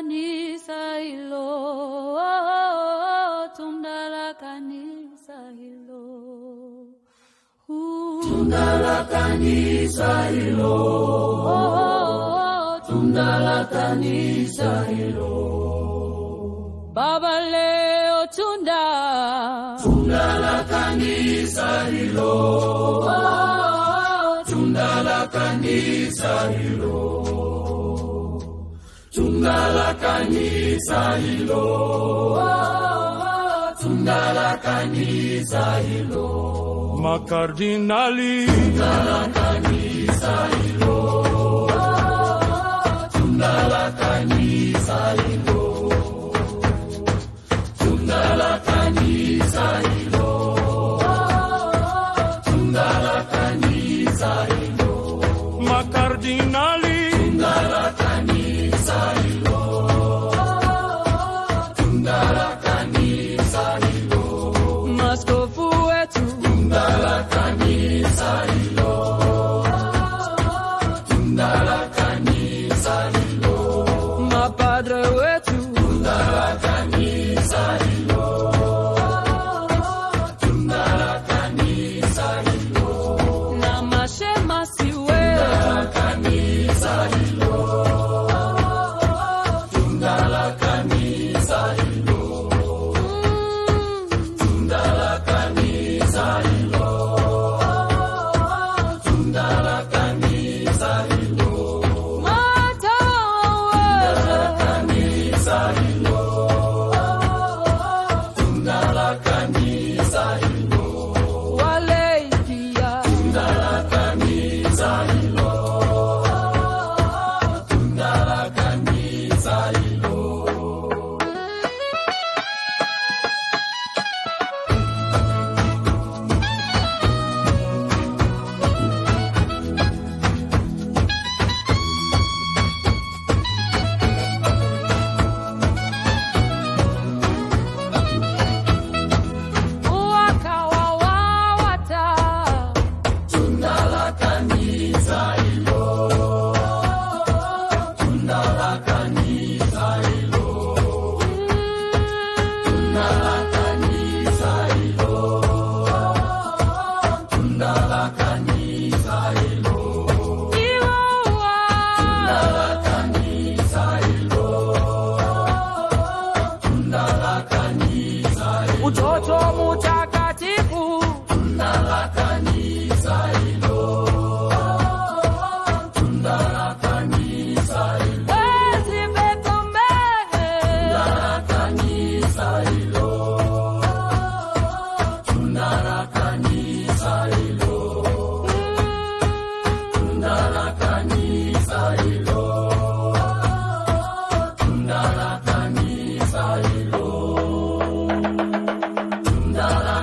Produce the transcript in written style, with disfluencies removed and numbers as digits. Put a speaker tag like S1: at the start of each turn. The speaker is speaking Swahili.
S1: kanisa hilo, tunda la kanisa hilo,
S2: tunda la kanisa hilo, tunda la kanisa hilo.
S1: Baba leo tunda
S2: la kanisa hilo, tunda la kanisa hilo, tunda la kanisa hilo, tunda la kanisa hilo.
S3: Makardinali,
S2: tunda la kanisa hilo, tunda la kanisa hilo, tunda la kanisa hilo, tunda la kanisa hilo.
S3: makardinali,
S2: Tunda la kanisa hilo, tunda la kanisa hilo,
S1: maskofu wetu,
S2: tunda la kanisa hilo, tunda la kanisa hilo,
S1: mapadre wetu,
S2: tunda la kanisa hilo, tunda la kanisa hilo,
S1: na mashemasi wetu,
S2: kanisa hilo, tunda la kanisa hilo, tunda la kanisa hilo, tunda la kanisa hilo,
S1: matawa
S2: kanisa hilo, tunda la kanisa hilo,
S1: walekia,
S2: tunda la kanisa hilo, tunda la kanisa hilo.
S1: wakawawawata,
S2: Tunda la kanisa hilo, tunda la kanisa hilo, tunda la kanisa hilo, tunda la kanisa hilo,
S1: iwawa,
S2: tunda la kanisa hilo, tunda la kanisa hilo,
S1: utoto mutakatifu,
S2: tunda la kanisa hilo, tunda la kanisa hilo.
S1: wezi vekombehe,
S2: La kanisa hilo, tunda la kanisa hilo, tunda la kanisa hilo, tunda la kanisa hilo, tunda la